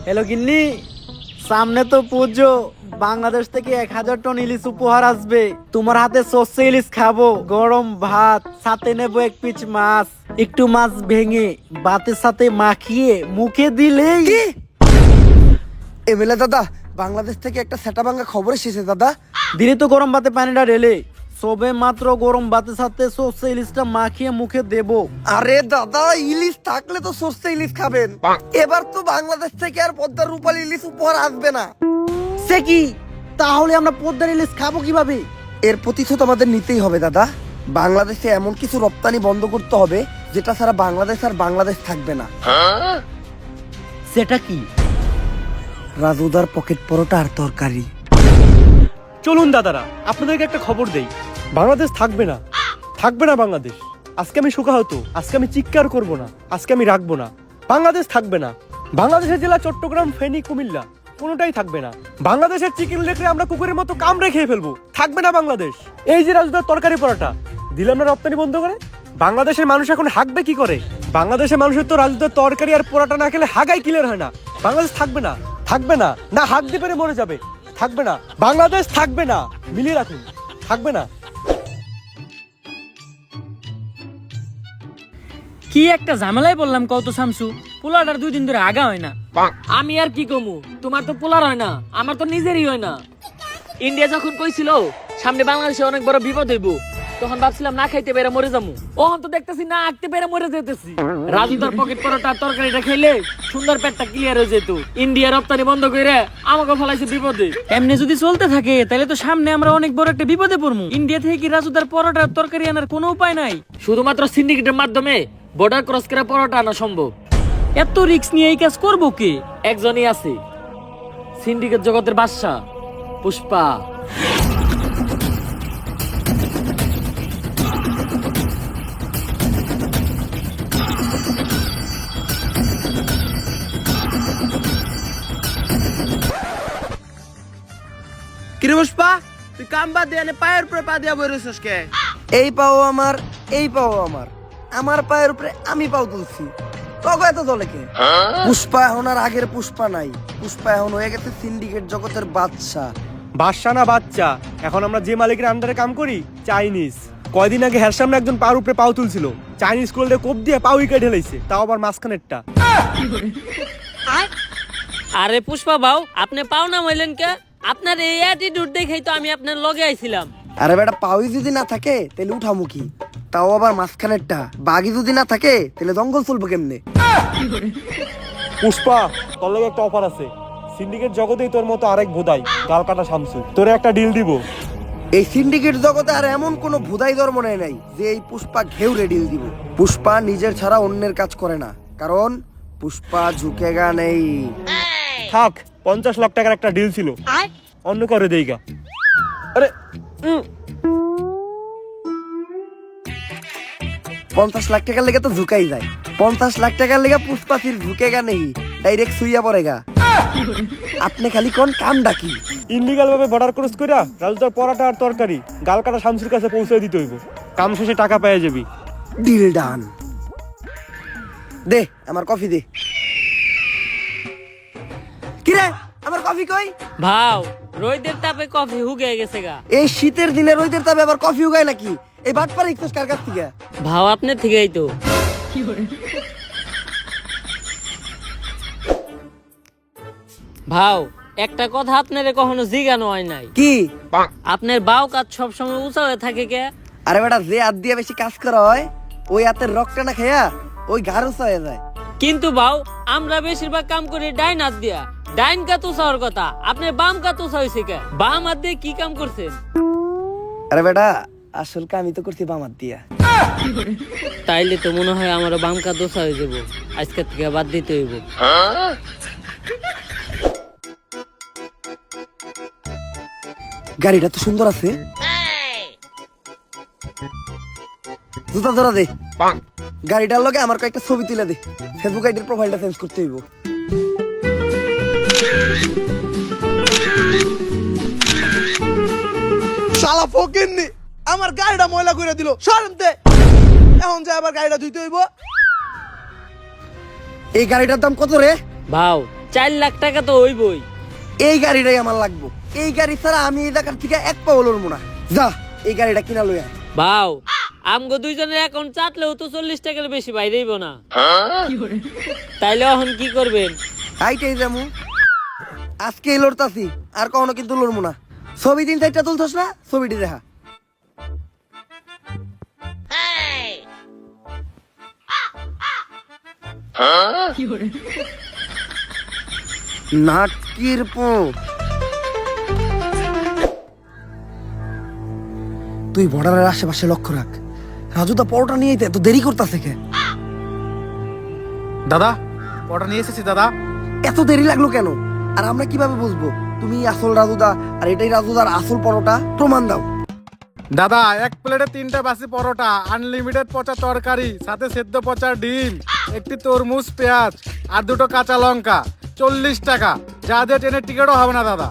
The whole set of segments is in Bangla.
হ্যালো গিন্নি, সামনে তো পুজো। বাংলাদেশ থেকে 1000 টন ইলিশ উপহার আসবে। তোমার হাতে সর্ষে ইলিশ খাবো, গরম ভাত, সাথে নেবো 1 পিস মাছ। একটু মাছ ভেঙে ভাতের সাথে মাখিয়ে মুখে দিলেই। এমএলএ দাদা, বাংলাদেশ থেকে একটা সেটা ভাঙা খবর এসেছে দাদা। দিলে তো গরম ভাতে পানিটা ঢেলে সবে মাত্র গরম ভাতের সাথে সর্ষে ইলিশটা মাখিয়ে মুখে দেবো। আরে দাদা, ইলিশ থাকলে তো সর্ষে ইলিশ খাবেন। এবার তো বাংলাদেশ থেকে আর পদ্মার রূপালী ইলিশ উপহার আসবে না। সে কি? তাহলে আমরা পদ্মার ইলিশ খাবো কিভাবে? এর প্রতিশোধ আমাদের নিতেই হবে দাদা। বাংলাদেশে এমন কিছু রপ্তানি বন্ধ করতে হবে যেটা ছাড়া বাংলাদেশ আর বাংলাদেশ থাকবে না। সেটা কি? রাজুদার পকেট পরোটা আর তরকারি। চলুন দাদারা, আপনাদেরকে একটা খবর দেই। বাংলাদেশ থাকবে না, থাকবে না বাংলাদেশ। আজকে আমি শোকাহত, আজকে আমি চিৎকার করব না, আজকে আমি রাখবো না। বাংলাদেশ থাকবে না। বাংলাদেশের জেলা চট্টগ্রাম, ফেনী, কুমিল্লা কোনোটাই থাকবে না। বাংলাদেশের চিকেন লেগরে আমরা কুকুরের মতো কামড়ে খেয়ে ফেলবো। থাকবে না বাংলাদেশ। এই যে রাজুদার তরকারি পরোটা দিলাম না রপ্তানি বন্ধ করে, বাংলাদেশের মানুষ এখন হাঁকবে কি করে? বাংলাদেশের মানুষের তো রাজুদার তরকারি আর পরোটা না খেলে হাগাই ক্লিয়ার হয় না। বাংলাদেশ থাকবে না, থাকবে না, না হাঁক দিয়ে পেরে মরে যাবে। থাকবে না, বাংলাদেশ থাকবে না। মিলিয়ে রাখুন, থাকবে না। কি একটা ঝামেলায় বললাম কত শামসু, পোলাটার 2 দিন ধরে আগা হয় না। আমি আর কি কমু, তোমার তো পোলার হয় না, আমার তো নিজেরই হয় না। ইন্ডিয়া যখন কইছিল সামনে বাংলাদেশে অনেক বড় বিপদ হইব, তখন ভাবছিলাম না খাইতে পেরে মরে যাবো। ওহন তো দেখতেছি না আঁকতে পেরে মরে যেতেছি। রাজুদার পকেট পরোটা তরকারিটা খাইলে সুন্দর পেটটা ক্লিয়ার হয়ে যেত। ইন্ডিয়া রপ্তানি বন্ধ করে আমাকে ফলাইছে বিপদে। এমনি যদি চলতে থাকে তাহলে তো সামনে আমরা অনেক বড় একটা বিপদে পড়বো। ইন্ডিয়া থেকে কি রাজুদার পরোটা তরকারি আনার কোনো উপায় নাই? শুধুমাত্র সিন্ডিকেটের মাধ্যমে বর্ডার ক্রস করে পরোটা আনা সম্ভব। এত রিস্ক নিয়ে এই কাজ করবো কে? একজনই আছে, সিন্ডিকেট জগতের বাদশা পুষ্পা। কিরে পুষ্পা, তুই কাম বাদ দিয়ে পায়ের উপরে পা দিয়া বই রইছস কে? এই পাও আমার, এই পাও আমার, আমার পায়ের উপরে আমি পাও তুলছি। তবে এত দলে কে? পুষ্পা এখন আর আগের পুষ্পা নাই। পুষ্পা এখন হয়ে গেছে সিন্ডিকেট জগতের বাদশা। বাদশা না বাচ্চা, এখন আমরা যে মালিকের আন্ডারে কাম করি চাইনিজ। কয়দিন আগে হের সামনে একজন পার উপরে পাও তুলছিল, চাইনিজ কোল দিয়ে কোপ দিয়ে পাও উইকে ঢেলাইছে, তাও আবার মাঝখানেরটা। আরে পুষ্পা বাউ, আপনি পাও না হইলেন কে? আপনার এই অ্যাটিটিউড দেখেই তো আমি আপনার লগে আইছিলাম। আরে বেটা, পাওই যদি না থাকে তাহলে উঠামুখী, তাও আবার মাঝখানেরটা। বাঘি যদি না থাকে তাহলে জঙ্গল চলবো কেমনে? পুষ্পা, তোর লগে একটা অফার আছে। সিন্ডিকেট জগতেই তোর মতো আরেক ভোদাই গাল কাটা শামসু, তোরে একটা ডিল দিব। এই সিন্ডিকেট জগতে আর এমন কোন ভুদাই ধর্ম নাই যে এই পুষ্পা ঘেউ রেডিল দিব। পুষ্পা নিজের ছাড়া অন্যের কাজ করে না, কারণ পুষ্পা ঝুঁকেগা নেই। থাক, 50 লাখ টাকার একটা ডিল ছিল, অন্য করে দেইগা। আরে 50 লাখ টাকার লেগে তো ঝুঁকাই যায়। 50 লাখ টাকার লেগে পুষ্পা ফির ঝুঁকেগা নেই, ডাইরেক্ট সুইয়া পড়েগা। আপনি খালি কোন কাম ডাকি ইনলিগাল ভাবে বর্ডার ক্রস কইরা রাজুদার পরাটা আর তরকারি গাল কাটা শামসুর কাছে পৌঁছে দিতে হইব। কাম শেষে টাকা পেয়ে যাবি। Deal done. দে আমার কফি দে। কিরে, আমার কফি কই? ভাও, রোদের তাপে কফি হুগে গেছে গা। এই শীতের দিনে রোদের তাপে আবার কফি উগায় নাকি? এই বাটপাড়া ইকোস কার কাছ থেকে? ভাও আপনার থেকেই তো। ভাও, একটা কথা আপনারে কখনো জিজ্ঞানো হয় নাই। কি? আপনার বাউ কাজ সবসময় উঁচা হয়ে থাকে কে? আরে বেটা, যে হাত দিয়ে বেশি কাজ করা হয় ওই হাতের রক্তটা না খেয়া ওই ঘাড় উঁচা হয়ে যায়। কিন্তু বাউ, আমরা বেশিরভাগ কাম করি ডাইন হাত দিয়া। ডাইন কাত উঁচা হওয়ার কথা, আপনার বাম কাত উঁচা হয়েছে কে? বাম হাত দিয়ে কি কাম করছেন? আরে বেটা, আসল আমি তো করছি বাম হাত দিয়া। তাইলে তো মনে হয় আমার বাম কাত উঁচা হয়ে যাবো। আজকের থেকে বাদ দিতে হইব। গাড়িটা তো সুন্দর আছে। জুতা ধরা দে। গাড়িটার লগে আমার কয়েকটা ছবি তুলে দে। ফেসবুক আইডির প্রোফাইলটা চেঞ্জ করতে হইব। শালা ফকিন্নি আমার গাড়িটা ময়লা করে দিল। সরমতে এখন যে আবার গাড়িটা ধুইতে হইব। এই গাড়িটার দাম কত রে? ভাও, 4 লাখ টাকা তো হইবই। এই গাড়িটাই আমার লাগবো। এই গাড়ি ছাড়া আমি এই জায়গার থেকে এক পাও লড়বো না। যা এই গাড়িটা কিনা লই আয়। ভাও আমগো দুইজনের অ্যাকাউন্ট চাটলেও তো 40 টাকার বেশি বাইরেইব না। তাইলে এখন কি করবেন? আইটাই যামু, আজকে লড়তাছি, আর কখনো কিন্তু লড়বো না। ছবি 3-4টা তুলছস না, ছবিটি দেখা। নাটকির পো তুই বর্ডারের আশেপাশে লক্ষ্য রাখ। রাজুদা পরোটা নিয়ে এত দেরি করতেছে কে? দাদা অর্ডার নিয়ে এসেছি দাদা। এত দেরি লাগলো কেন? আর আমরা কিভাবে বুঝবো তুমি আসল রাজুদা আর এটাই রাজুদার আসল পরোটা? প্রমাণ দাও। দাদা এক প্লেটে 3টা বাসি পরোটা, আনলিমিটেড পচা তরকারি, সাথে সেদ্ধ পচা ডিম, একটি তরমুজ, পেঁয়াজ আর 2টো কাঁচা লঙ্কা, 40 টাকা। যা দিয়ে ট্রেনের টিকিটও হবে না দাদা।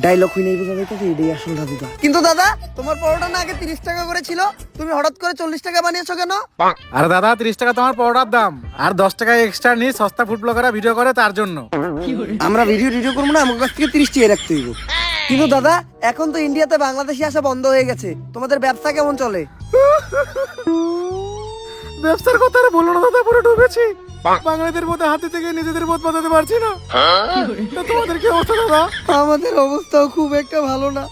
ডায়লগ হই নাই বোঝা যাইতেছে এটাই আসল রাজুদা। কিন্তু দাদা তোমার পরোটা না আগে 30 টাকা করে ছিল, তুমি হঠাৎ করে 40 টাকা বানিয়েছো কেন? আরে দাদা 30 টাকা তোমার পরোটার দাম, আর 10 টাকা এক্সট্রা নিয়ে সস্তা ফুড ব্লগাররা ভিডিও করে তার জন্য। আমরা ভিডিও করবো না, আমার কাছ থেকে 30 টাকা রাখতে হইব। কিন্তু দাদা এখন তো ইন্ডিয়াতে বাংলাদেশি আসা বন্ধ হয়ে গেছে, তোমাদের ব্যবসা কেমন চলে? ব্যবসার কথা আর বলো না দাদা, পুরো ডুবেছি। বাঙালিদের মধ্যে হাতে থেকে নিজেদের মত বাঁধাতে পারছি না। তা তোমাদের কি অবস্থা দাদা? আমাদের অবস্থাও খুব একটা ভালো না।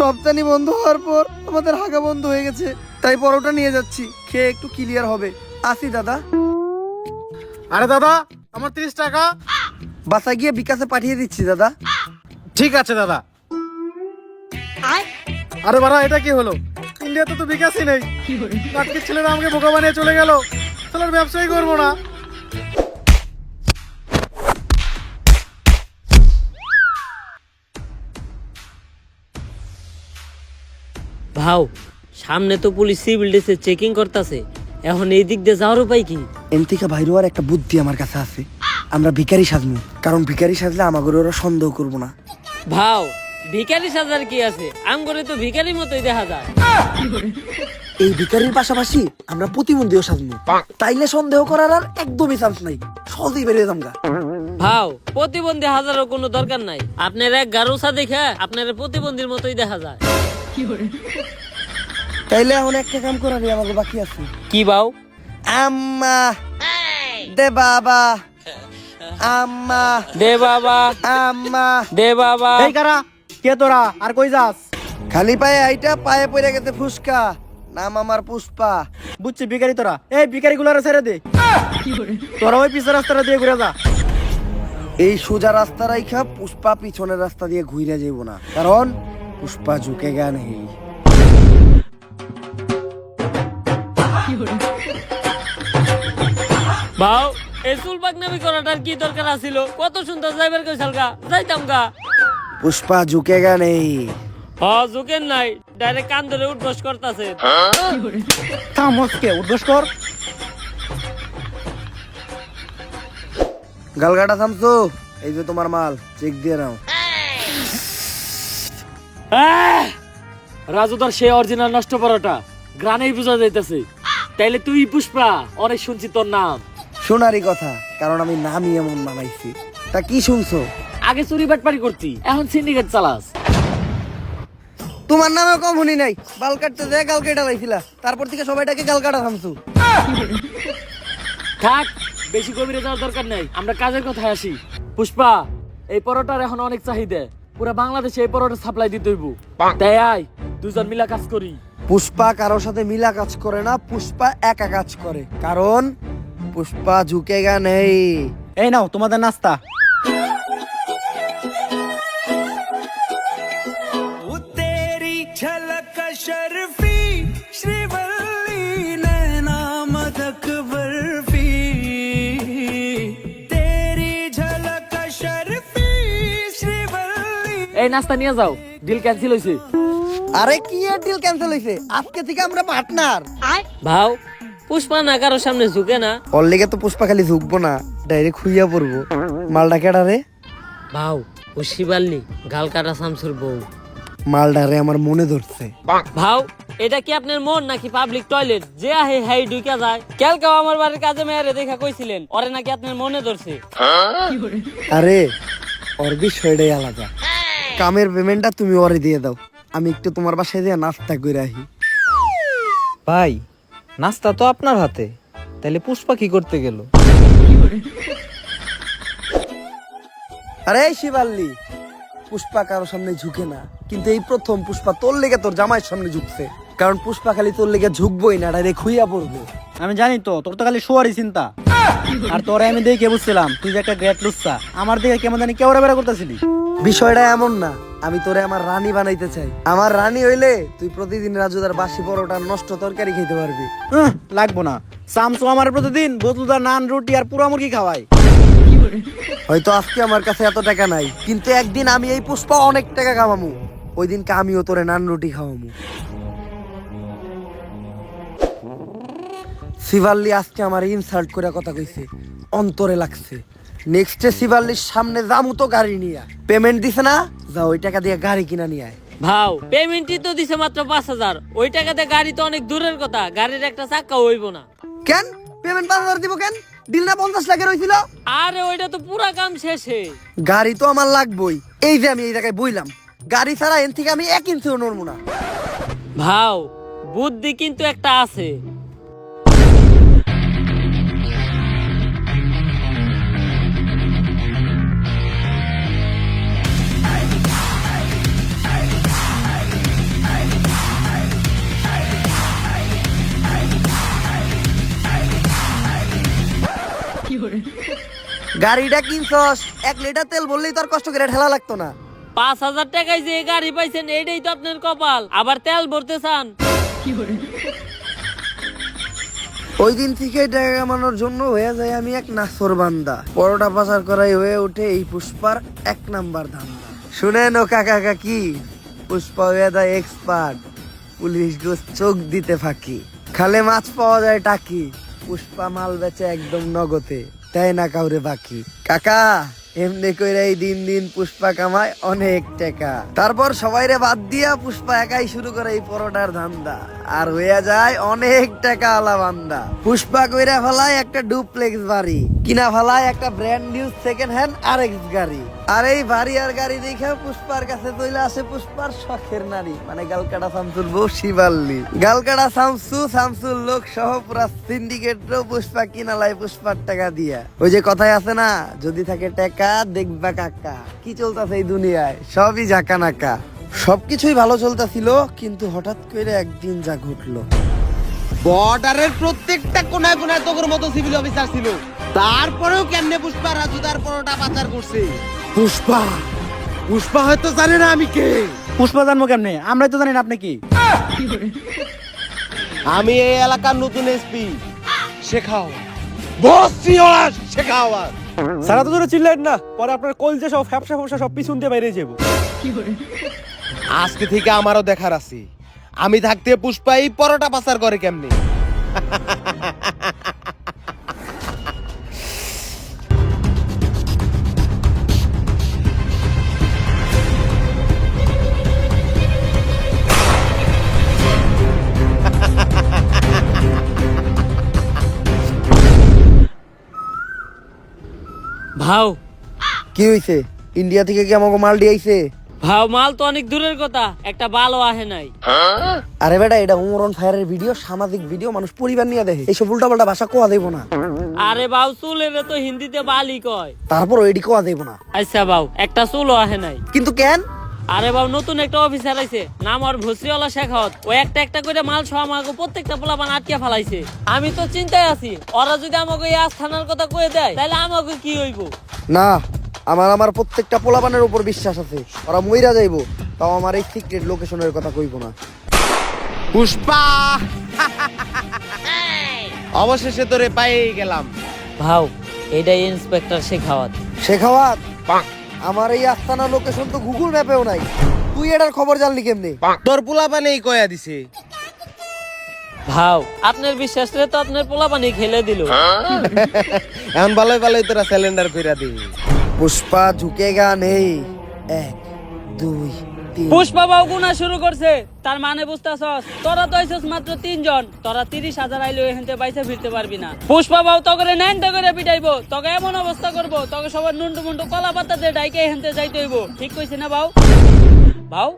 রপ্তানি বন্ধ হওয়ার পর আমাদের হাগা বন্ধ হয়ে গেছে, তাই পরোটা নিয়ে যাচ্ছি, খেয়ে একটু ক্লিয়ার হবে। আসি দাদা। আরে দাদা আমার 30 টাকা। বাসা গিয়ে বিকাশে পাঠিয়ে দিচ্ছি দাদা। ঠিক আছে দাদা। আরে বাড়া এটা কি হলো? ইন্ডিয়াতে তো বিকাশই নেই। নাটকের ছেলেরা আমাকে বোকা বানিয়ে চলে গেল। তাহলে আর ব্যবসাই করবো না। ভাও সামনে তো পুলিশ সিভিল ড্রেসে চেকিং করতেছে, এখন এই দিক দিয়ে যাওয়ার উপায় কি? এনতিকা ভাইরো আর একটা বুদ্ধি আমার কাছে আছে। আমরা ভিখারি সাজবো, কারণ ভিখারি সাজলে আমাদের ওরা সন্দেহ করবো না। ভাও ভিখারি সাজার কি আছে? আমগরে তো ভিখারির মতোই দেখা যায়। এই ভিখারির পাশাপাশি আমরা প্রতিবন্ধীও সাজবো, তাইলে সন্দেহ করার আর একদমই চান্স নাই, সহজেই বেরিয়ে যামগা। ভাও প্রতিবন্ধী হাজারও কোনো দরকার নাই, আপনার এক গারুসা দেখে আপনার প্রতিবন্ধীর মতোই দেখা যায়। তাইলে এখন একটা কাম করারই আমাকে বাকি আছে। কি ভাও? আম্মা দে বাবা, আম্মা দে বাবা, আম্মা দে বাবা। এই কারা কে তোরা, আর কই যাস? খালি পায়ে আইটা পায়ে পড়ে গেছে ফুসকা। নাম আমার পুষ্পা। বুঝছি ভিখারি তোরা। এই ভিখারি গুলারে ছেড়ে দে, তোরা ওই পিছের রাস্তাটা দিয়ে ঘুরে যা। এই সোজা রাস্তা রাইখা পুষ্পা পিছনের রাস্তা দিয়ে ঘুরে যাইব না, কারণ পুষ্পা ঝুঁকে গা নেই। ভাও এই চুল পাকনামি করাটার কি দরকার আছিল? কত সুন্দর যাইবার কইছাল গা, যাইতাম গা। পুষ্পা ঝুঁকে গা নেই। হ ঝুঁকেন নাই, ডাইরেক্ট কান ধরে উঠবস করতাছে। থামসকে উদ্ঘোষ কর। গালগাটা থামছো, এই যে তোমার মাল, চেক দিয়ে নাও। রাজুদার সে অরিজিনাল নষ্ট পরোটা গ্রানেই বুঝা যাইতেছে। তাইলে তুই পুষ্পা, অনেক শুনছি তোর নাম। শোনারই কথা, কারণ আমি নামই এমন বানাইছি। তা কি শুনছো? আগে চুরি বাটপারি করতি, এখন সিন্ডিকেট চালাস। তোমার নামে কম শুনি নাই, বাল কাটতে যায় গাল কেটে লাইছিলা, তারপর থেকে সবাইটাকে গাল কাটা থামছো। থাক, বেশি গভীরে যাওয়ার দরকার নাই, আমরা কাজের কথায় আসি। পুষ্পা এই পরোটার এখন অনেক চাহিদা, পুরা বাংলাদেশে এই পরোটা সাপ্লাই দিতে হইব। তাই আয় দুজন মিলা কাজ করি। পুষ্পা কারোর সাথে মিলা কাজ করে না, পুষ্পা একা কাজ করে, কারণ পুষ্পা ঝুঁকে গা নেই। এই নাও তোমাদের নাস্তা। এই নাস্তা নিয়ে যাও, ডিল ক্যান্সেল হইছে। আরে কি এর ডিল ক্যান্সেল হইছে? আজকে থেকে আমরা পার্টনার। ভাও পুষ্পা না কারো সামনে ঝুঁকে না। ওর লেগে তো পুষ্পা খালি ঝুঁকবো না, ডাইরেক্ট খুইয়া পড়বো। মালটা কেডা রে? ভাও ও শিবাল্লি, গাল কাটা শামসুর বউ। মালডারে আমার মনে ধরছে। ভাও এটা কি আপনার মন নাকি পাবলিক টয়লেট যে আহে হাই ঢুকা যায়? কালকেও আমার বাড়ির কাজে মেয়েরে দেখা কইছিলেন ওরে নাকি আপনার মনে ধরছে। আরে ওর বিষয়টাই আলাদা। কামের পেমেন্টটা তুমি ওরে দিয়ে দাও, আমি একটু তোমার বাসায় দিয়ে নাস্তা করে আহি। ভাই নাস্তা তো আপনার হাতে, তাহলে পুষ্পা কি করতে গেল? আরে এই শিবাল্লি, পুষ্পা কারোর সামনে ঝুঁকে না, কিন্তু এই প্রথম পুষ্পা তোর লেগে তোর জামাইয়ের সামনে ঝুঁকছে। কারণ পুষ্পা খালি তোর লেগে ঝুঁকবই না, ডাইরেক্ট খুইয়া পড়বে। আমি জানি তো তোর তো খালি শোয়ারই চিন্তা। আর তোরে আমি দেখে বুঝছিলাম তুই যে একটা গ্রেট লুচ্চা। আমার দিকে কেমন জানি কেউরা বেড়া করতেছিলি। বিষয়টা এমন না, আমি তোরে আমার রানী বানাইতে চাই। আমার রানী হইলে তুই প্রতিদিন রাজুদার বাসি পরোটা নষ্ট তরকারি খেতে পারবি। লাগবো না, সামসু আমার প্রতিদিন বোতলদার নান রুটি আর পুরা মুরগি খাওয়াই। হয়তো আজকে আমার কাছে এত টাকা নাই, কিন্তু একদিন আমি এই পুষ্পা অনেক টাকা কামামু, ওই দিনকে আমিও তোরে নান রুটি খাওয়ামু। শিবাল্লি আজকে আমার ইনসাল্ট করে কথা কইছে, অন্তরে লাগছে। নেক্সটে শিবাল্লির সামনে যামু তো গাড়ি নিয়ে। পেমেন্ট দিছে না, যা ওই টাকা দিয়ে গাড়ি কিনা নিয়ে আয়। ভাও পেমেন্টই তো দিছে মাত্র 5,000, ওই টাকাতে গাড়ি তো অনেক দূরের কথা, গাড়ির একটা চাকা হইব না। কেন পেমেন্ট 5,000 দিব কেন? ডিল না 50 লাখের হইছিল? আরে ওইটা তো পুরা কাম শেষে। গাড়ি তো আমার লাগবই, এই যে আমি এই জায়গায় বইলাম, গাড়ি ছাড়া এন থেকে আমি 1 ইঞ্চিও নড়বো না। ভাও বুদ্ধি কিন্তু একটা আছে। গাড়িটা কিনছস, 1 লিটার তেল বললেই তো আর কষ্ট করে ঠেলা লাগতো না। 5,000 টাকায় যে গাড়ি পাইছেন এইটাই তো আপনার কপাল, আবার তেল ভরতে চান। ওই দিন থেকে টাকা কামানোর জন্য হয়ে যায় আমি এক নাসর বান্দা। পরোটা পাচার করাই হয়ে ওঠে এই পুষ্পার 1 নাম্বার ধান্দা। শুনেন ও কাকা কাকি, পুষ্পা হয়ে যায় এক্সপার্ট, পুলিশ গোস চোখ দিতে ফাঁকি। খালে মাছ পাওয়া যায় টাকি, পুষ্পা মাল বেচে একদম নগদে, তাই না কাউরে বাকি। কাকা এমনি কইরা এই দিন দিন পুষ্পা কামায় অনেক টাকা। তারপর সবাইরে বাদ দিয়া পুষ্পা একাই শুরু করে এই পরোটার ধান্দা, আর হইয়া যায় অনেক টাকা আলা বান্দা। পুষ্পা কইরা ফেলায় একটা ডুপ্লেক্স বাড়ি, কিনা ফেলায় একটা brand new second hand RX গাড়ি। আর এই বাড়ি আর গাড়ি দেখে পুষ্পার কাছে চলে আসে পুষ্পার শখের নারী, মানে গালকাটা শামসুর বউ শিবাল্লি। গালকাটা শামসুর লোক সহ পুরা সিন্ডিকেটও পুষ্পা কিনা লাই পুষ্পার টাকা দিয়া। ওই যে কথাই আছে না, যদি থাকে টাকা দেখবা কাকা। কি চলতেছে এই দুনিয়ায়, সবই ঝাঁকা নাকা। সবকিছুই ভালো চলতেছিল, কিন্তু হঠাৎ করে একদিন যা ঘটলো। বর্ডারের প্রত্যেকটা কোনায় কোনায় তোর মতো সিভিল অফিসার ছিল, তারপরেও কেমনে পুষ্পা রাজুদার পরোটা পাচার করছে? পুষ্পা হয়তো জানে না আমি কে। পুষ্পা জানবো কেমনে? আমরাই তো জানি না আপনি কি। আমি এই এলাকার নতুন এসপি শেখাও, বসছি ওরা শেখাও। সারা তো ধরে চিল্লেন না, পরে আপনার কলজে সব ফ্যাপসা ফ্যাপসা সব পিছন দিয়ে বাইরে যাবো। আজকে থেকে আমারও দেখার আছে, আমি থাকতে পুষ্পা এই পরোটা পাচার করে কেমনে। ভাও কি হইছে? ইন্ডিয়া থেকে কি আমাকে মাল দিয়েছে? ভাও মাল তো অনেক দূরের কথা, একটা বালও আহে নাই। আরে বেটা, এটা উমরন ফায়ারের ভিডিও, সামাজিক ভিডিও, মানুষ পরিবার নিয়ে দেখে। এইসব উল্টাপাল্টা ভাষা কোয়া দেব না। আরে বাউ চুলের তো হিন্দিতে বালি কয়। তারপর এডি কোয়া দেব না। আচ্ছা বাউ একটা চুলও আহে নাই। কিন্তু কেন? আরে বাবু নতুন একটা অফিসার আইছে, নাম আর ভসরিওয়ালা শেখাওয়াত। ও একটা একটা করে মাল সহ আমাকে প্রত্যেকটা পোলাপান আটকে ফেলাইছে। আমি তো চিন্তায় আছি, ওরা যদি আমাকে এই আস্থানার কথা কয়ে দেয় তাহলে আমাকে কি হইব? না, আমার প্রত্যেকটা পোলাপানের উপর বিশ্বাস আছে, ওরা মইরা যাইবো, তাও আমার এই সিক্রেট লোকেশনের কথা কইব না। পুষ্পা অবশেষে তোরে পেয়ে গেলাম। ভাও এটাই ইন্সপেক্টর শেখাওয়াত। শেখাওয়াত, আমার এই আস্তানা লোকেশন তো গুগল ম্যাপেও নাই, তুই এটার খবর জানলি কেমনে? তোর পোলাপানেই কয়া দিছে। ভাও আপনার বিশ্বাস রে তো আপনার পোলাপানি খেলে দিল। এখন ভালোই ভালোই তোরা সিলিন্ডার কইরা দি। পুষ্পা ঝুঁকেগা নেই, 1 2 3। পুষ্পা বাবু গুনা শুরু করছে, তার মানে বুঝতাছস? তোরা তো আইছস মাত্র 3 জন, তোরা 30,000 আইলে এখানতে বাইসা ফিরতে পারবি না। পুষ্পা বাবু তগরে নাইনটা করে পিটাইবো, তোকে এমন অবস্থা করবো, তোকে সবার নুন্টু মুন্টু কলা পাতা দিয়ে ডাইকে এখানতে যাইতে হইব। ঠিক কইছি না বাউ? বাউ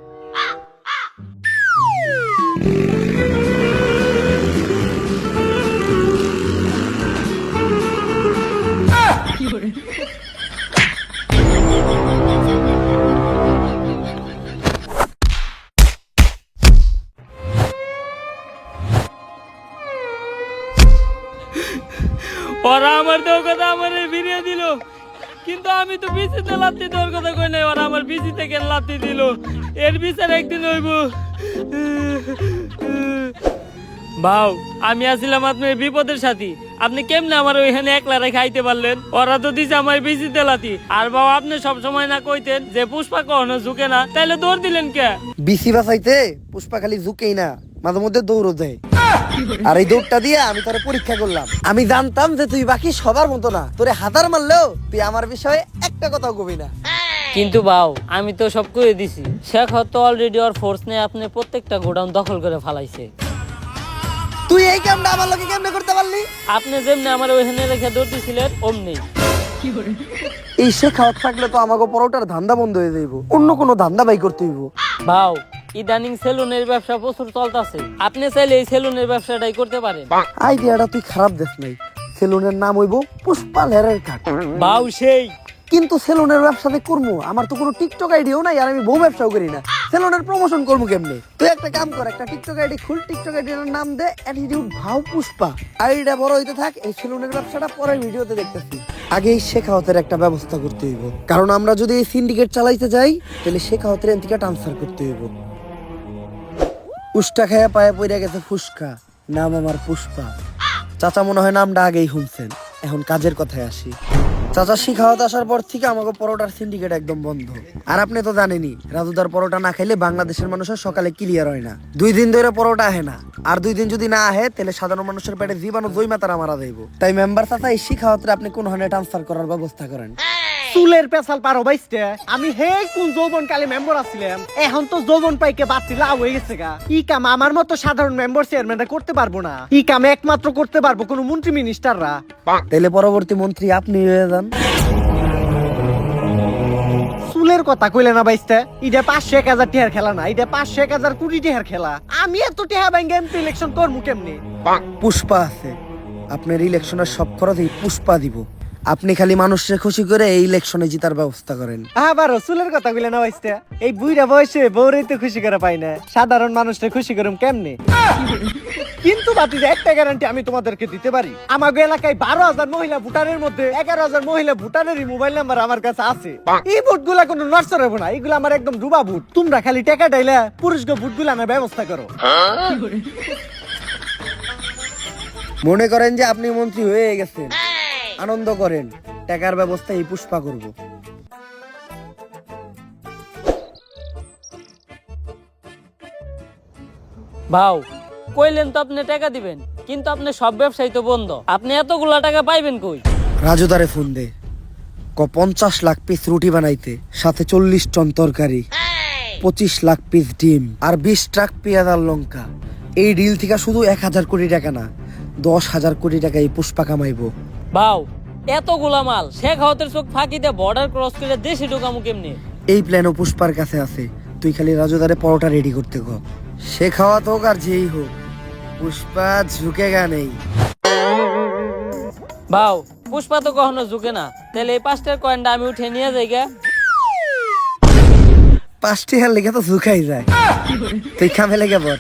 ওরা আমার তো কথা আমার ফিরিয়ে দিল, কিন্তু আমি তো বিসিতে লাত্তি দেওয়ার কথা কই নাই, ওরা আমার বিসি থেকে লাত্তি দিল। এর বিচার একদিন হইব। ভাও, আমি আসছিলাম আপনার বিপদের সাথী, আপনি কেমনে আমার ওইখানে একলা রেখে আইতে পারলেন? ওরা তো দিছে আমার বিসিতে লাত্তি। আর বাবা, আপনি সব সময় না কইতেন যে পুষ্পা কখনো ঝুঁকে না, তাইলে দৌড় দিলেন কে? বিসি বাঁচাইতে পুষ্পা খালি ঝুঁকেই না, মাঝে মধ্যে দৌড়ও দেয়। আর এই দৌড়টা দিয়ে আমি তোরে পরীক্ষা করলাম। আমি জানতাম যে তুই বাকি সবার মতো না, তোরে হাজার মারলেও তুই আমার বিষয়ে একটা কথাও কবি না। কিন্তু বাউ, আমি তো সব কয়ে দিছি। শেখ হয়তো অলরেডি ওর ফোর্স নিয়ে আপনি প্রত্যেকটা গোডাউন দখল করে ফেলাইছে। তুই এই কামটা আমার লোকে কেমনে করতে পারলি? আপনি যেমনি আমার ওইখানে রেখে দৌড় দিছিলেন অমনি। এই শেখাওয়াত থাকলে তো আমাকে পরোটার ধান্দা বন্ধ হয়ে যাইব, অন্য কোনো ধান্দা বাই করতে হইব। ভাও, ইদানিং সেলুনের ব্যবসা প্রচুর চলতেছে, আপনি চাইলে এই সেলুনের ব্যবসাটাই করতে পারেন। আইডিয়াটা তুই খারাপ দেখ নাই। সেলুনের নাম হইব পুষ্পা হেয়ার কাট। ভাও সেই, কিন্তু সেলুনের ব্যবসাতে করবো, আমার তো কোনো টিকটক আইডিও নাই, আর আমি বউ ব্যবসাও করি না। সেলুনের প্রমোশন করবো কেমনে? তুই একটা কাম কর, একটা টিকটক আইডি খুল, টিকটক আইডির নাম দে অ্যাটিটিউড ভাও পুষ্পা। আইডিটা বড় হইতে থাক, এই সেলুনের ব্যবসাটা পরের ভিডিওতে দেখতেছি। আগে এই শেখাওয়াতের একটা ব্যবস্থা করতে হইব, কারণ আমরা যদি এই সিন্ডিকেট চালাইতে যাই তাহলে শেখাওয়াতের এন থেকে ট্রান্সফার করতে হইব। উষ্টা খায়া পায়ে পড়ে গেছে ফুসকা, নাম আমার পুষ্পা। চাচা মনে হয় নামটা আগেই শুনছেন, এখন কাজের কথায় আসি। চাচা শিখাওয়াত আসার পর থেকে আমাকে পরোটার সিন্ডিকেট একদম বন্ধ। আর আপনি তো জানেনই, রাজুদার পরোটা না খাইলে বাংলাদেশের মানুষের সকালে ক্লিয়ার হয় না। 2 দিন ধরে পরোটা আহে না, আর 2 দিন যদি না আহে তাহলে সাধারণ মানুষের পেটে জীবাণু জয় মাতারা মারা যাইব। তাই মেম্বার চাচা এই শিখাওয়াতে আপনি কোন হানে ট্রান্সফার করার ব্যবস্থা করেন। চুলের পেশাল পারো বাইসতে, আমি হে কোন যৌবন কালে মেম্বার আছিলাম, এখন তো যৌবন পাইকে বাড়তি লাভ হয়ে গেছে গা। ই কাম আমার মতো সাধারণ মেম্বার চেয়ারম্যানরা করতে পারবো না, ই কাম একমাত্র করতে পারবো কোন মন্ত্রী মিনিস্টাররা। তাহলে পরবর্তী মন্ত্রী আপনি হয়ে যান। চুলের কথা কইলে না বাইসতে, এটা 500-1000 টিহার খেলা না, এটা 500-1000 কোটি টিহার খেলা। আমি এত টিহা ব্যাংকে এমপি ইলেকশন করবো কেমনি? পুষ্পা আছে, আপনার ইলেকশনের সব খরচ এই পুষ্পা দিব। আপনি খালি মানুষকে খুশি করে এই ইলেকশনে জিতার ব্যবস্থা করেন। আবার চুলের কথা কইলে না বাইসতে, এই বুইড়া বয়সে বউরে তো খুশি করে পাই না, সাধারণ মানুষকে খুশি করুম কেমনে? কিন্তু বাতিজা একটা গ্যারান্টি আমি তোমাদেরকে দিতে পারি, আমাগো এলাকায় 12,000 মহিলা ভোটারের মধ্যে 11,000 মহিলা ভোটারেরই মোবাইল নাম্বার আমার কাছে আছে। এই ভোটগুলা কোনো নষ্ট হবে না, এগুলো আমার একদম ডুবা ভোট। তোমরা খালি টাকা ডাইলা পুরুষকে ভোটগুলো আনার ব্যবস্থা করো। মনে করেন যে আপনি মন্ত্রী হয়ে গেছেন, আনন্দ করেন, টাকার ব্যবস্থা এই পুষ্পা করব। ভাও, কইলেন তো আপনি টাকা দিবেন, কিন্তু আপনি সব ব্যবসায়ী তো বন্ধ, আপনি এতগুলা টাকা পাইবেন কই? রাজুদারে ফোন দে, 50 লাখ পিস রুটি বানাইতে, সাথে 40 টন তরকারি, 25 লাখ পিস ডিম, আর 20 ট্রাক পেঁয়াজ আর লঙ্কা। এই ডিল থেকে শুধু 1000 কোটি টাকা না, 10,000 কোটি টাকা এই পুষ্পা কামাইবো। ভাও, এতগুলা মাল শেখ হাওয়াতের চোখ ফাঁকি দিয়ে বর্ডার ক্রস করে দেশে ঢোকামু কেমনে? এই প্ল্যানও পুষ্পার কাছে আছে, তুই খালি রাজুদারে পরোটা রেডি করতে কর। সে খাওয়া হোক আর যেই হোক, পুষ্পা ঝুঁকেগা নেই। ভাও, পুষ্পা তো কখনো ঝুঁকে না, তাহলে এই 5টার কয়েনটা আমি উঠে নিয়ে যাই গে। 5টি হার লেগে তো ঝুঁকাই যায়, তুই খামে লেগে বল।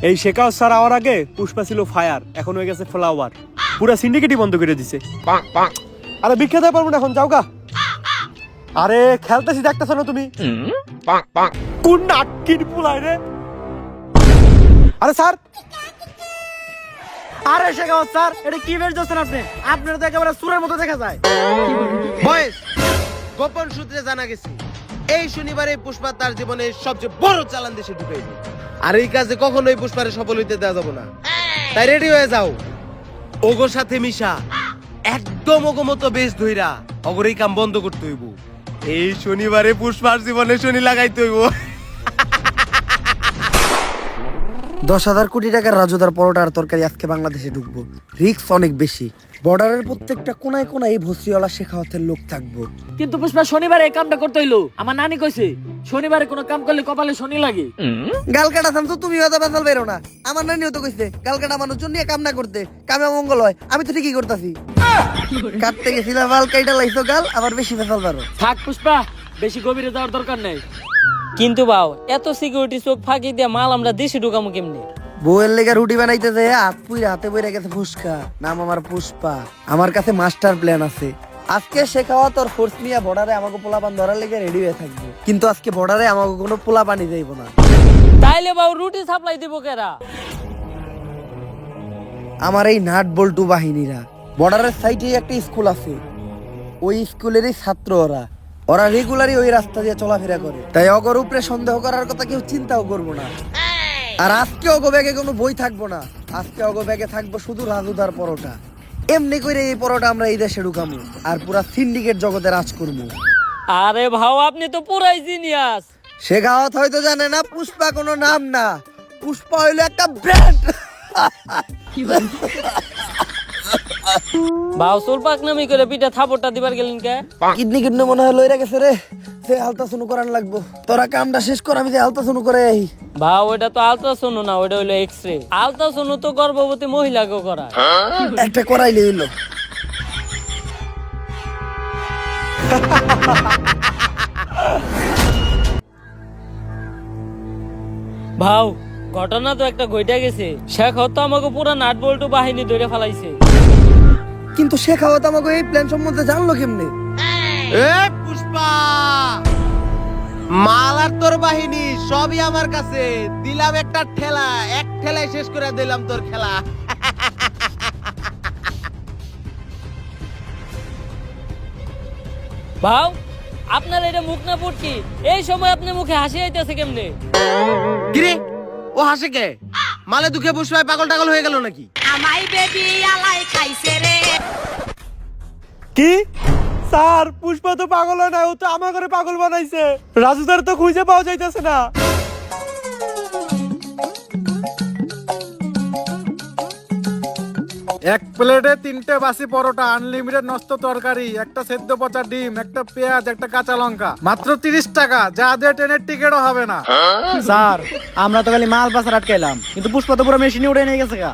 এই শেখাও স্যার আওয়ার আগে পুষ্পা ছিল ফায়ার, এখন হয়ে গেছে ফ্লাওয়ার, পুরা সিন্ডিকেটই বন্ধ করে দিছে। আরে বিখ্যাত পারবো না এখন, যাও গা। আরে খেলতেছি দেখতেছ না তুমি, কোন নাটকির পুলাই রে? আরে স্যার, আরে শেখাও স্যার, এটা কি বেশ দিচ্ছেন আপনি? আপনার তো একেবারে সুরের মতো দেখা যায়। বয়েস, গোপন সূত্রে জানা গেছে এই শনিবারে পুষ্পা তার জীবনের সবচেয়ে বড় চালান দেশে ঢুকাইবে, আর এই কাজে কখনোই পুষ্পারে সফল হইতে দেওয়া যাবে না। তাই রেডি হয়ে যাও, ওগোর সাথে মিশা একদম ওগো মতো বেশ ধইরা অগর এই কাম বন্ধ করতে হইব। এই শনিবারে পুষ্পার জীবনে শনি লাগাইতে হইব। 10,000 কোটি টাকার রাজুদার পরোটা আর তরকারি আজকে বাংলাদেশে ঢুকবো, রিস্ক অনেক বেশি। বর্ডারের প্রত্যেকটা কোনায় কোনায় ভসিওয়ালা শেখাওয়াতের লোক থাকবো। কিন্তু পুষ্পা শনিবারে এই কামটা করতে হইলো, আমার নানি কইছে শনিবারে কোনো কাম করলে কপালে শনি লাগে। গাল কাটা থামতো, তুমি হয়তো বেসাল বেরো না। আমার নানিও তো কইছে গাল কাটা মানুষজন নিয়ে কাম না করতে, কামে মঙ্গল হয়। আমি তো ঠিকই করতেছি। কাটতে গেছিলাম বাল কাইটা লাইছো গাল, আবার বেশি বেসাল বেরো। থাক পুষ্পা, বেশি গভীরে যাওয়ার দরকার নেই। কিন্তু বাও এত সিকিউরিটি চোখ ফাঁকি দিয়ে মাল আমরা দেশে ঢুকামো কেমনে? বউয়ের লেগে রুটি বানাইতে যায় হাত পুইরা হাতে বইরা গেছে ফুসকা। নাম আমার পুষ্পা, আমার কাছে মাস্টার প্ল্যান আছে। আজকে শেখাওয়া তোর ফোর্স নিয়ে বর্ডারে আমাকে পোলাপান ধরার লেগে রেডি হয়ে থাকবো, কিন্তু আজকে বর্ডারে আমাকে কোনো পোলা পানি যাইব না। তাইলে বাউ রুটি সাপ্লাই দিব কেরা? আমার এই নাট বল্টু বাহিনীরা। বর্ডারের সাইডে একটা স্কুল আছে, ওই স্কুলেরই ছাত্র ওরা। ওরা রেগুলারই ওই রাস্তা দিয়ে চলাফেরা করে, তাই অগর উপরে সন্দেহ করার কথা কেউ চিন্তাও করবো না। আর আজকে অগো ব্যাগে কোনো বই থাকবো না, আজকে অগো ব্যাগে থাকবো শুধু রাজুদার পরোটা। এমনি করে এই পরোটা আমরা এই দেশে ঢুকামু আর পুরা সিন্ডিকেট জগতে রাজ করবো। আরে ভাও আপনি তো পুরাই জিনিয়াস। শেখাওয়াত হয়তো জানে না পুষ্পা কোনো নাম না, পুষ্পা হইলো একটা ব্র্যান্ড। ভাও সুলপাক নামি করে পিঠা থাপড়টা দিবার গেলেন কে? কিডনি কিডনি মনে হয় লইরা গেছে রে, সে হালতা শুনু করান লাগবো। তোরা কামটা শেষ কর, আমি যে হালতা শুনু করে আই। ভাও ওটা তো আলট্রাসাউন্ড না, ওটা হইলো এক্সরে। আলট্রাসাউন্ড তো গর্ভবতী মহিলাকে করা। একটা করাইলে হইলো। ভাও ঘটনা তো একটা ঘইটা গেছে, শেখ হতো আমাকে পুরা নাট বল্টু বাহিনী ধরে ফেলাইছে। কিন্তু শেখাওয়াত আমাকে এই প্ল্যান সম্বন্ধে জানলো কেমনে? এ পুষ্পা, মাল আর তোর বাহিনী সবই আমার কাছে। দিলাম একটা ঠেলা, এক ঠেলায় শেষ করে দিলাম তোর খেলা। ভাও আপনার এটা মুখ না ফুটকি, এই সময় আপনার মুখে হাসি আইতেছে কেমনে? কিরে ও হাসে কে? মালে দুঃখে পুষ্পায় পাগল টাগল হয়ে গেল নাকি? কি স্যার, পুষ্পা তো পাগল হয় না, ও তো আমার ঘরে পাগল বানাইছে। রাজুদার তো খুঁজে পাওয়া যাইতেছে না। এক প্লেটে 3টে বাসি পরোটা, আনলিমিটেড নষ্ট তরকারি, একটা সেদ্ধ পচা ডিম, একটা পেঁয়াজ, একটা কাঁচা লঙ্কা, মাত্র 30 টাকা। যা দিয়ে ট্রেনের টিকিটও হবে না। স্যার আমরা তো খালি মাল পাচার আটকাইলাম, কিন্তু পুষ্পা তো পুরো মেশিনে উঠে নিয়ে গেছে গা।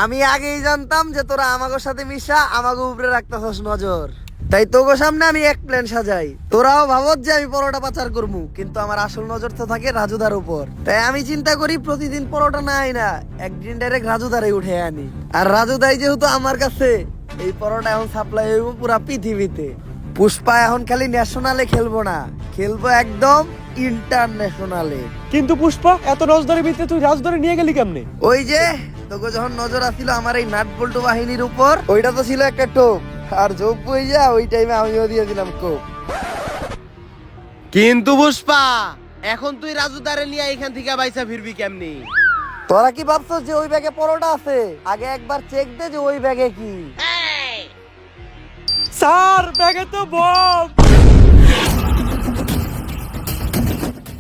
আমি আগেই জানতাম যে তোরা আমাগোর সাথে মিশা আমাকে উপরে রাখতেছস নজর, তাই তোগো সামনে আমি এক প্ল্যান সাজাই। তোরাও ভাবত যে আমি পরোটা পাচার করবো, কিন্তু আমার আসল নজর তো থাকে রাজুদার উপর। তাই আমি চিন্তা করি প্রতিদিন পরোটা না আই না, একদিন ডাইরেক্ট রাজুদারে উঠে আনি। আর রাজুদাই যেহেতু আমার কাছে, এই পরোটা এখন সাপ্লাই হইব পুরা পৃথিবীতে। পুষ্পা এখন খালি ন্যাশনালে খেলবো না, খেলবো একদম ইন্টারন্যাশনালে। কিন্তু পুষ্পা এত নজরের ভিতরে তুই রাজধরে নিয়ে গেলি কেমনে? ওই যে তোকে যখন নজর আসছিল আমার এই নাট বল্টু বাহিনীর উপর, ওইটা তো ছিল একটা টোপ, আর যোগ বই যা ওই টাইমে আমিও দিয়ে দিলাম কোপ। কিন্তু পুষ্পা এখন তুই রাজুদারে নিয়ে এখান থেকে বাইসা ফিরবি কেমনি? তোরা কি ভাবছস যে ওই ব্যাগে পরোটা আছে? আগে একবার চেক দে যে ওই ব্যাগে কি। স্যার ব্যাগে তো বম।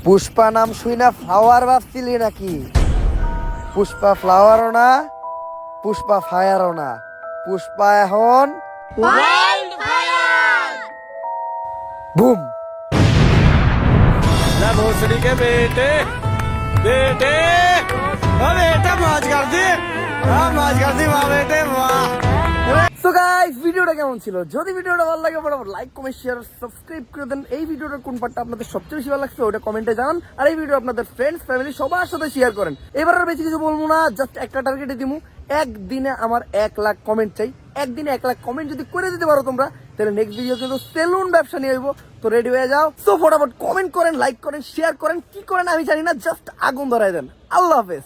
পুষ্পা নাম শুই না ফ্লাওয়ার ভাবছিলি নাকি? পুষ্পা ফ্লাওয়ারও না, পুষ্পা ফায়ারও না, পুষ্পা এখন বুম। So guys, ভিডিওটা কেমন ছিল? যদি ভিডিওটা ভালো লাগে ফটাফট লাইক কমেন্ট শেয়ার সাবস্ক্রাইব করে দেন। এই ভিডিওটার কোন পার্টটা আপনাদের সবচেয়ে বেশি ভালো লাগছে ওটা কমেন্টে জানান, আর এই ভিডিও আপনাদের ফ্রেন্ডস ফ্যামিলি সবার সাথে শেয়ার করেন। এবার আর বেশি কিছু বলবো না, জাস্ট একটা টার্গেটে দিমু, একদিনে আমার 1 লাখ কমেন্ট চাই। একদিনে 1 লাখ কমেন্ট যদি করে দিতে পারো তোমরা, তাহলে নেক্সট ভিডিও কিন্তু সেলুন ব্যবসা নিয়ে আসবো। তো রেডি হয়ে যাও। সো ফটাফট কমেন্ট করেন, লাইক করেন, শেয়ার করেন, কি করেন আমি জানি না, জাস্ট আগুন ধরাই দেন। আল্লাহ হাফেজ।